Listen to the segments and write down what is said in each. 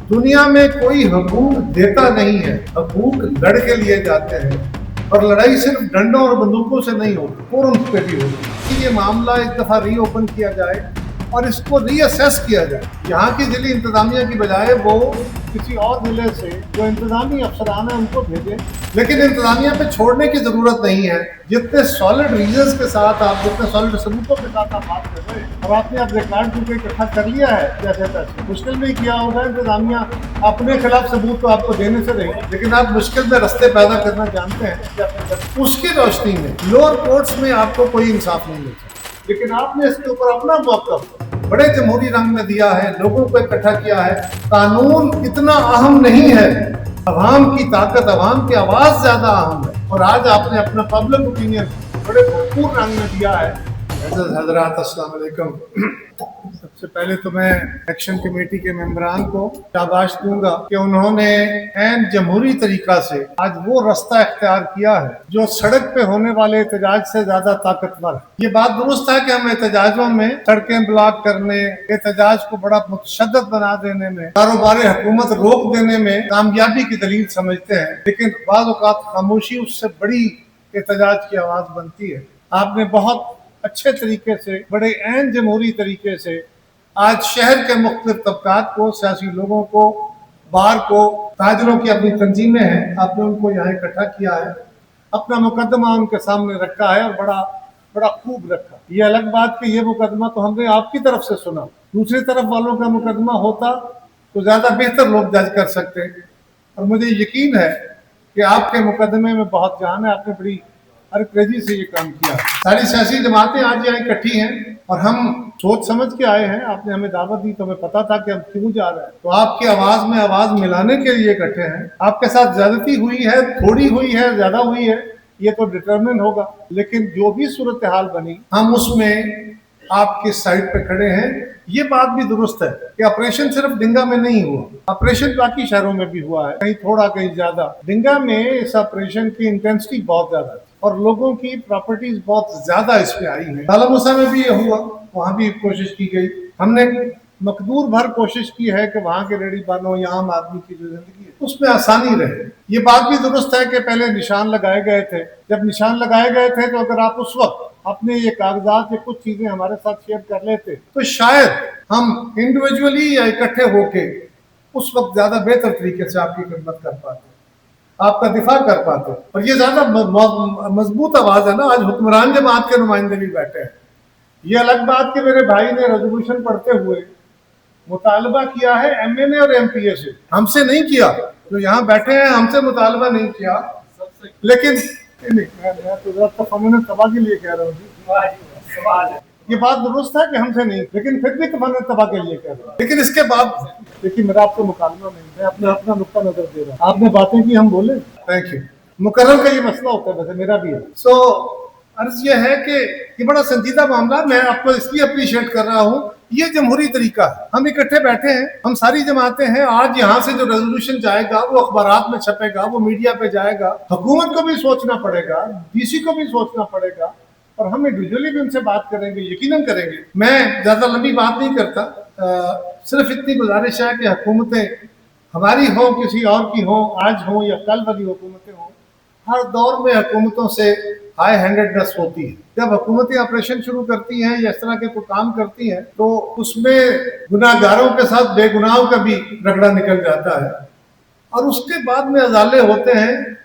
दुनिया में कोई हकूक देता नहीं है, हकूक लड़ के लिए जाते हैं, और लड़ाई सिर्फ डंडों और बंदूकों से नहीं होती, फोरम पे भी होती। ये मामला एक दफ़ा रीओपन किया जाए और इसको रीअसेस किया जाए। यहाँ की ज़िली इंतज़ामिया की बजाय वो किसी और ज़िले से जो इंतज़ामी अफसरान है उनको भेजें, लेकिन इंतज़ामिया पे छोड़ने की ज़रूरत नहीं है। जितने सॉलिड रीजंस के साथ आप, जितने सॉलिड सबूतों के साथ आप बात कर रहे हैं, और आपने अब रिकॉर्ड चूंकि इकट्ठा कर लिया है, जैसे तैसे मुश्किल में किया होगा इंतज़ामिया अपने खिलाफ सबूत तो आपको देने से रही, लेकिन आप मुश्किल में रास्ते पैदा करना जानते हैं। उसकी रोशनी में लोअर कोर्ट्स में आपको कोई इंसाफ नहीं मिलता, लेकिन आपने इसके ऊपर अपना मौक़िफ़ बड़े जमहूरी रंग में दिया है, लोगों को इकट्ठा किया है। कानून इतना अहम नहीं है, अवाम की ताकत, अवाम की आवाज़ ज़्यादा अहम है। और आज आपने अपना पब्लिक ओपिनियन बड़े भरपूर रंग में दिया है। हज़रात अस्सलाम वालेकुम। सबसे पहले तो मैं एक्शन कमेटी के मेंबरान को शाबाश दूंगा कि उन्होंने ऐन जमहूरी तरीका से आज वो रास्ता इख्तियार किया है जो सड़क पे होने वाले एहतजाज से ज्यादा ताकतवर है। ये बात दुरुस्त है कि हम एहतजाजों में सड़कें ब्लॉक करने, एहतजाज को बड़ा मुतशद्दद बना देने में, कारोबार हुकूमत रोक देने में कामयाबी की दलील समझते हैं, लेकिन बाज़ औक़ात खामोशी उससे बड़ी एहतजाज की आवाज़ बनती है। आपने बहुत अच्छे तरीके से, बड़े ऐन जमहूरी तरीके से आज शहर के मुख्तलिफ तबकात को, सियासी लोगों को, बार को, ताजरों की अपनी तंजीमें हैं, आपने उनको यहाँ इकट्ठा किया है, अपना मुकदमा उनके सामने रखा है और बड़ा बड़ा खूब रखा। ये अलग बात कि ये मुकदमा तो हमने आपकी तरफ से सुना, दूसरी तरफ वालों का मुकदमा होता तो ज़्यादा बेहतर लोग जज कर सकते। और मुझे यकीन है कि आपके मुकदमे में बहुत जान है, आपने बड़ी हरकरेजी से ये काम किया। सारी सियासी जमातें आज यहाँ इकट्ठी हैं और हम सोच समझ के आए हैं। आपने हमें दावत दी तो हमें पता था कि हम क्यों जा रहे हैं, तो आपकी आवाज़ में आवाज़ मिलाने के लिए इकट्ठे हैं। आपके साथ ज्यादती हुई है, थोड़ी हुई है, ज्यादा हुई है, ये तो डिटरमिन होगा, लेकिन जो भी सूरत हाल बनी हम उसमें आपके साइड पे खड़े हैं। ये बात भी दुरुस्त है कि ऑपरेशन सिर्फ डिंगा में नहीं हुआ, ऑपरेशन बाकी शहरों में भी हुआ है, कहीं थोड़ा कहीं ज्यादा। डिंगा में इस ऑपरेशन की इंटेंसिटी बहुत ज्यादा है और लोगों की प्रॉपर्टीज बहुत ज्यादा इसमें आई है। काला मूसा में भी ये हुआ, वहां भी कोशिश की गई। हमने मकदूर भर कोशिश की है कि वहां के रेडी बानों या आम आदमी की जो जिंदगी है उसमें आसानी रहे। ये बात भी दुरुस्त है कि पहले निशान लगाए गए थे। जब निशान लगाए गए थे तो अगर आप उस वक्त अपने ये कागजात या कुछ चीजें हमारे साथ शेयर कर लेते तो शायद हम इंडिविजुअली या इकट्ठे होके उस वक्त ज्यादा बेहतर तरीके से आपकी खिदमत कर पाते, आपका दिफा कर पाते। और ये ज्यादा मजबूत आवाज है ना। आज हुक्मरान जमात के नुमाइंदे भी बैठे हैं। ये अलग बात कि मेरे भाई ने रेजोल्यूशन पढ़ते हुए मुतालबा किया है एमएनए और एमपीए से, हमसे नहीं किया। जो यहाँ बैठे हैं हमसे मुतालबा नहीं किया, लेकिन मैं तो तफन्नुन तबाह के लिए कह रहा हूँ। ये बात दुरुस्त है कि हमसे नहीं, लेकिन फिर भी तफन्नुन तबाह के लिए कह रहा हूँ। लेकिन इसके बाद देखिए मेरा आपसे मुकाबला नहीं, मैं अपना नुक्ता नजर दे रहा हूँ। आपने बातें की, हम बोले, थैंक यू। मुकर्रर का ये मसला होता है, वैसे मेरा भी है। सो अर्ज ये है कि ये बड़ा संजीदा मामला, मैं आपको इसलिए अप्रिशिएट कर रहा हूँ। ये जमहूरी तरीका है, हम इकट्ठे बैठे हैं, हम सारी जमातें हैं। आज यहाँ से जो रेजोल्यूशन जाएगा वो अखबारात में छपेगा, वो मीडिया पे जाएगा। हुकूमत को भी सोचना पड़ेगा, डीसी को भी सोचना पड़ेगा, और हम इंडिविजुअली भी उनसे बात करेंगे, यकीनन करेंगे। मैं ज्यादा लंबी बात नहीं करता, सिर्फ इतनी गुजारिश है कि हुकूमतें हमारी हो, किसी और की हो, आज हो या कल वाली हुकूमतें हो, हर दौर में हुकूमतों से हाई हैंडेडनेस होती है। जब हुकूमतें ऑपरेशन शुरू करती हैं या इस तरह के कोई काम करती हैं तो उसमें गुनाहगारों के साथ बेगुनाहों का भी रगड़ा निकल जाता है, और उसके बाद में अजाले होते हैं।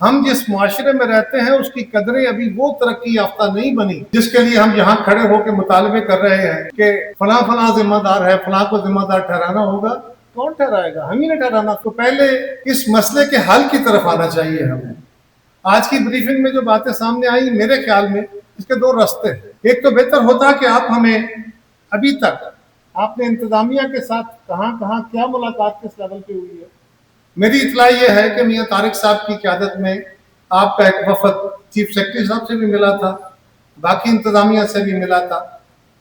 हम जिस मुआशरे में रहते हैं उसकी कदरें अभी वो तरक्की याफ्ता नहीं बनी जिसके लिए हम यहाँ खड़े होकर मुतालबे कर रहे हैं कि फला फला जिम्मेदार है, फला को जिम्मेदार ठहराना होगा। कौन ठहराएगा? हम ही ने ठहराना। तो पहले इस मसले के हल की तरफ आना चाहिए हमें। आज की ब्रीफिंग में जो बातें सामने आई, मेरे ख्याल में इसके दो रास्ते हैं। एक तो बेहतर होता कि आप हमें, अभी तक आपने इंतजामिया के साथ कहाँ कहाँ क्या मुलाकात किस लेवल पे हुई है। मेरी इतला ये है कि मियां तारिक साहब की क़यादत में आपका एक वफद चीफ सेक्रेटरी साहब से भी मिला था, बाकी इंतजामिया से भी मिला था।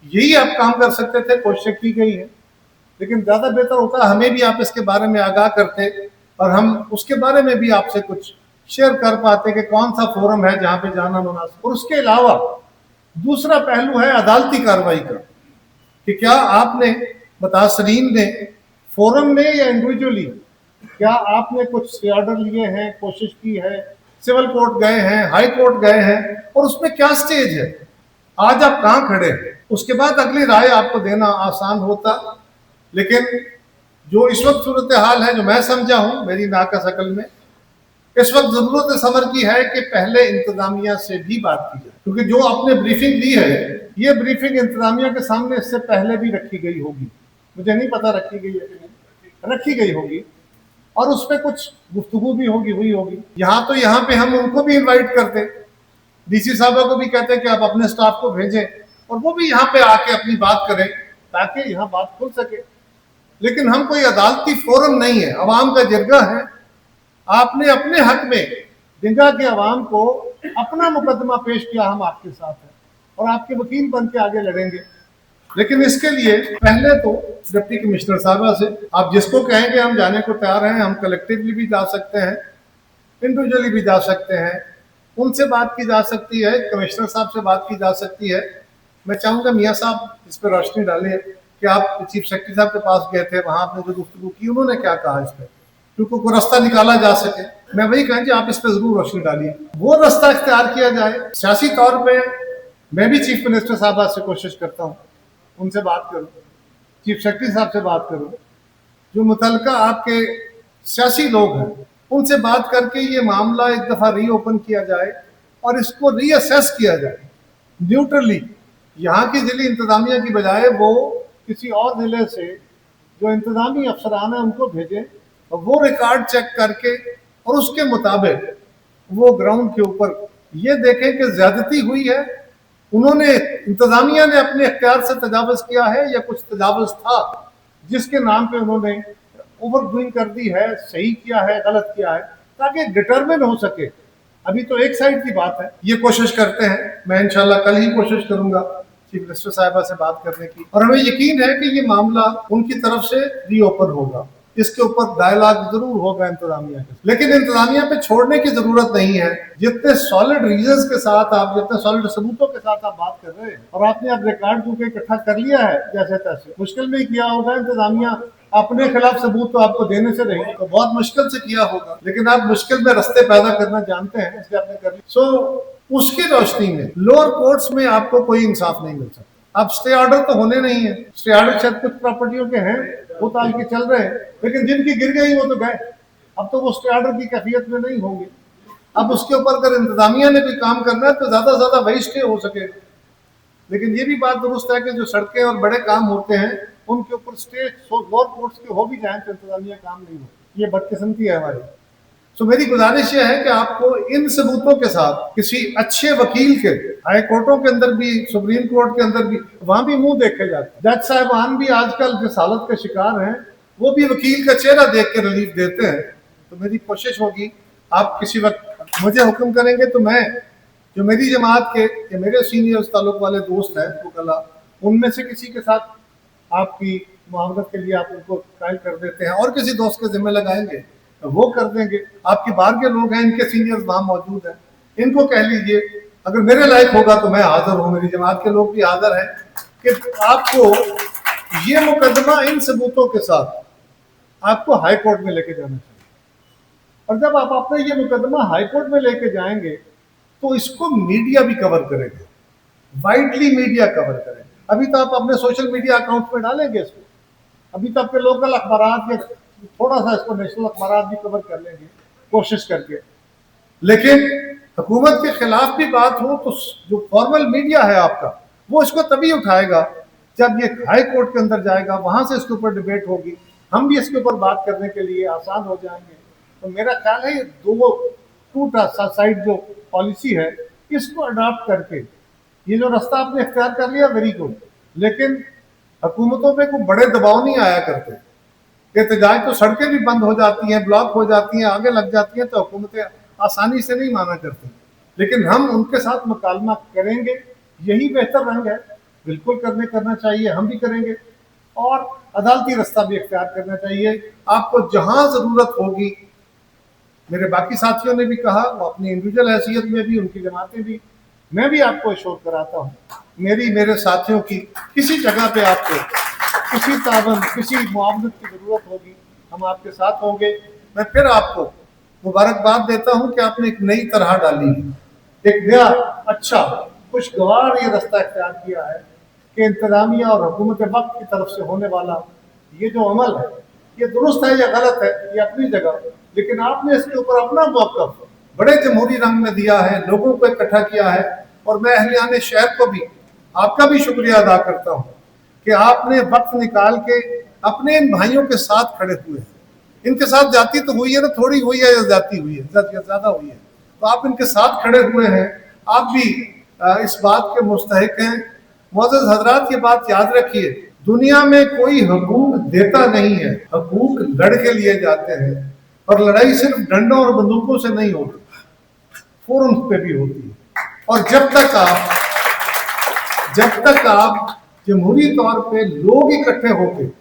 यही आप काम कर सकते थे, कोशिश की गई है, लेकिन ज़्यादा बेहतर होता हमें भी आप इसके बारे में आगाह करते और हम उसके बारे में भी आपसे कुछ शेयर कर पाते कि कौन सा फोरम है जहाँ पे जाना मुनासिब। और उसके अलावा दूसरा पहलू है अदालती कार्रवाई का, कि क्या आपने मुतासरीन ने फोरम में या इंडिविजुअली क्या आपने कुछ स्टे ऑर्डर लिए हैं, कोशिश की है, सिविल कोर्ट गए हैं, हाई कोर्ट गए हैं, और उसमें क्या स्टेज है, आज आप कहाँ खड़े हैं, उसके बाद अगली राय आपको देना आसान होता। लेकिन जो इस वक्त सूरत हाल है, जो मैं समझा हूं मेरी नाका शकल में, इस वक्त जरूरत समर की है कि पहले इंतजामिया से भी बात की जाए, क्योंकि जो आपने ब्रीफिंग दी है, ये ब्रीफिंग इंतजामिया के सामने इससे पहले भी रखी गई होगी, मुझे नहीं पता रखी गई है कि नहीं, रखी गई होगी, और उस पर कुछ गुफ्तगू भी हुई होगी। यहाँ पे हम उनको भी इन्वाइट करते, डीसी साहबा को भी कहते कि आप अपने स्टाफ को भेजें और वो भी यहाँ पे आके अपनी बात करें ताकि यहाँ बात खुल सके। लेकिन हम कोई अदालती फोरम नहीं है, अवाम का जिरगा है। आपने अपने हक में डिंगा के अवाम को अपना मुकदमा पेश किया, हम आपके साथ हैं और आपके वकील बन के आगे लड़ेंगे। लेकिन इसके लिए पहले तो डिप्टी कमिश्नर साहबा से आप जिसको कहेंगे हम जाने को तैयार हैं, हम कलेक्टिवली भी जा सकते हैं, इंडिविजुअली भी जा सकते हैं, उनसे बात की जा सकती है, कमिश्नर साहब से बात की जा सकती है। मैं चाहूंगा मियाँ साहब इस पर रोशनी डालें कि आप चीफ सेक्रेटरी साहब के पास गए थे, वहां आपने जो गुफ्तगू की उन्होंने क्या कहा इस पर, क्योंकि कोई रास्ता निकाला जा सके। मैं वही कहूँ आप इस पर जरूर रोशनी डालिए, वो रास्ता इख्तियार किया जाए। सियासी तौर पर मैं भी चीफ मिनिस्टर साहब से कोशिश करता हूँ, उनसे बात करूँ, चीफ सेक्रेटरी साहब से बात करूँ, जो मुतलका आपके सियासी लोग हैं उनसे बात करके ये मामला एक दफ़ा रीओपन किया जाए और इसको रीअसेस किया जाए न्यूट्रली। यहाँ की जिले इंतजामिया की बजाय वो किसी और जिले से जो इंतजामी अफसरान है उनको भेजें और वो रिकॉर्ड चेक करके और उसके मुताबिक वो ग्राउंड के ऊपर ये देखें कि ज्यादती हुई है, उन्होंने इंतजामिया ने अपने इख्तियार से तजावज किया है या कुछ तजावज था जिसके नाम पे उन्होंने ओवर डूइंग कर दी है, सही किया है, गलत किया है, ताकि डिटरमिन हो सके। अभी तो एक साइड की बात है, ये कोशिश करते हैं। मैं इंशाल्लाह कल ही कोशिश करूंगा चीफ मिनिस्टर साहिबा से बात करने की, और हमें यकीन है कि ये मामला उनकी तरफ से रीओपन होगा। इसके ऊपर डायलॉग जरूर होगा इंतजामिया के, लेकिन इंतजामिया पे छोड़ने की जरूरत नहीं है। जितने सॉलिड रीजंस के साथ आप, जितने सॉलिड सबूतों के साथ आप बात कर रहे हैं, और आपने अब रिकॉर्ड क्योंकि इकट्ठा कर लिया है जैसे तैसे, मुश्किल में किया होगा इंतजामिया अपने खिलाफ सबूत तो आपको देने से रही तो बहुत मुश्किल से किया होगा, लेकिन आप मुश्किल में रास्ते पैदा करना जानते हैं, इसलिए आपने कर लिया। सो उसकी रोशनी में लोअर कोर्ट्स में आपको कोई इंसाफ नहीं मिल सकता। अब स्टे ऑर्डर तो होने नहीं है, स्टे ऑर्डर शायद कुछ प्रॉपर्टियों के हैं, वो ताल के चल रहे हैं, लेकिन जिनकी गिर गई वो तो गए, अब तो वो स्टे ऑर्डर की कैफियत में नहीं होंगे। अब उसके ऊपर अगर इंतजामिया ने भी काम करना है तो ज्यादा से ज्यादा वही स्टे हो सकेगा। लेकिन ये भी बात दुरुस्त है कि जो सड़कें और बड़े काम होते हैं उनके ऊपर स्टे लोअर कोर्ट्स के हो भी जाए तो इंतजामिया काम नहीं हो, ये बदकिस्मती है हमारी। सो मेरी गुजारिश ये है कि आपको इन सबूतों के साथ किसी अच्छे वकील के, हाई कोर्टों के अंदर भी, सुप्रीम कोर्ट के अंदर भी, वहां भी मुंह देखे जाते हैं। जज साहिबान भी आजकल जिस हालत के शिकार हैं वो भी वकील का चेहरा देख के रिलीफ देते हैं। तो मेरी कोशिश होगी, आप किसी वक्त मुझे हुक्म करेंगे तो मैं, जो मेरी जमात के या मेरे सीनियर ताल्लुक वाले दोस्त हैं वो कला, उनमें से किसी के साथ आपकी मुआवनत के लिए आप उनको कायल कर देते हैं और किसी दोस्त के जिम्मे लगाएंगे तो वो कर देंगे। आपके बाहर के लोग हैं, इनके सीनियर्स वहां मौजूद हैं, इनको कह लीजिए, अगर मेरे लायक होगा तो मैं हाजिर हूँ, मेरी जमात के लोग भी हाजिर हैं कि आपको ये मुकदमा इन सबूतों के साथ आपको हाई कोर्ट में लेके जाना चाहिए। और जब आप अपना ये मुकदमा हाई कोर्ट में लेके जाएंगे तो इसको मीडिया भी कवर करेगा, वाइडली मीडिया कवर करेगा। अभी तो आप अपने सोशल मीडिया अकाउंट में डालेंगे इसको, अभी तो आपके लोकल अखबारात या थोड़ा सा इसको नेशनल अखबारात भी कवर कर लेंगे कोशिश करके। लेकिन हुकूमत के खिलाफ भी बात हो तो जो फॉर्मल मीडिया है आपका वो इसको तभी उठाएगा जब ये हाई कोर्ट के अंदर जाएगा, वहां से इसके ऊपर डिबेट होगी, हम भी इसके ऊपर बात करने के लिए आसान हो जाएंगे। तो मेरा ख्याल है ये टू साइड जो पॉलिसी है इसको अडॉप्ट करके ये जो रास्ता आपने इख्तियार कर लिया वेरी गुड, लेकिन हुकूमतों पे कोई बड़े दबाव नहीं आया करते। एहतजाज तो सड़कें भी बंद हो जाती हैं, ब्लॉक हो जाती हैं, आगे लग जाती हैं, तो हुकूमतें आसानी से नहीं माना करती। लेकिन हम उनके साथ मुकालमा करेंगे, यही बेहतर रंग है, बिल्कुल करना चाहिए, हम भी करेंगे। और अदालती रास्ता भी इख्तियार करना चाहिए। आपको जहां जरूरत होगी, मेरे बाकी साथियों ने भी कहा, वो अपनी इंडिविजुअल हैसियत में भी, उनकी जमातें भी, मैं भी आपको एश्योर कराता हूँ, मेरे साथियों की किसी जगह पे आपको किसी तावन किसी मुआवनत की ज़रूरत होगी हम आपके साथ होंगे। मैं फिर आपको मुबारकबाद देता हूँ कि आपने एक नई तरह डाली है, एक नया अच्छा खुशगवार ये रास्ता इख्तियार किया है कि इंतजामिया और हुकूमत वक्त की तरफ से होने वाला ये जो अमल है ये दुरुस्त है या गलत है ये अपनी जगह, लेकिन आपने इसके ऊपर अपना मौक़िफ़ बड़े जमहूरी रंग में दिया है, लोगों को इकट्ठा किया है। और मैं अहलियाने शहर को भी आपका भी शुक्रिया अदा करता हूँ कि आपने वक्त निकाल के अपने इन भाइयों के साथ खड़े हुए हैं। इनके साथ जाती तो हुई है ना, थोड़ी हुई है या जाती हुई है, ज़्यादा हुई है, तो आप इनके साथ खड़े हुए हैं। आप भी इस बात के मुस्तहिक हैं। मुअज़्ज़ज़ हज़रात, ये बात याद रखिए, दुनिया में कोई हकूक देता नहीं है, हकूक लड़ के लिए जाते हैं। और लड़ाई सिर्फ डंडों और बंदूकों से नहीं होती, फोरम पे भी होती है। और जब तक आप जमहूरी तौर पे लोग इकट्ठे होकर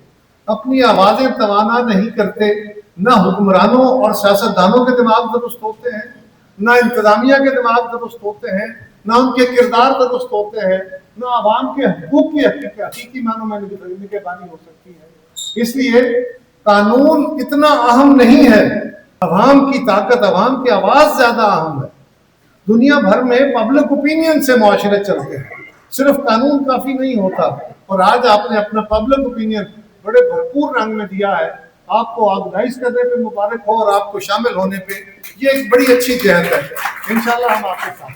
अपनी आवाज़ें तवाना नहीं करते, ना हुक्मरानों और सियासतदानों के दिमाग दुरुस्त होते हैं, ना इंतजामिया के दिमाग दुरुस्त होते हैं, ना उनके किरदार दुरुस्त होते हैं, ना आवाम के हकूक़ की हकीकी मानों में निगहबानी हो सकती है। इसलिए कानून इतना अहम नहीं है, अवाम की ताकत, अवाम की आवाज़ ज़्यादा अहम है। दुनिया भर में पब्लिक ओपिनियन से मुआशरे चलते हैं, सिर्फ कानून काफ़ी नहीं होता। और आज आपने अपना पब्लिक ओपिनियन बड़े भरपूर रंग में दिया है। आपको ऑर्गेनाइज करने पे मुबारक हो और आपको शामिल होने पे ये एक बड़ी अच्छी जहद है। इंशाल्लाह हम आपके साथ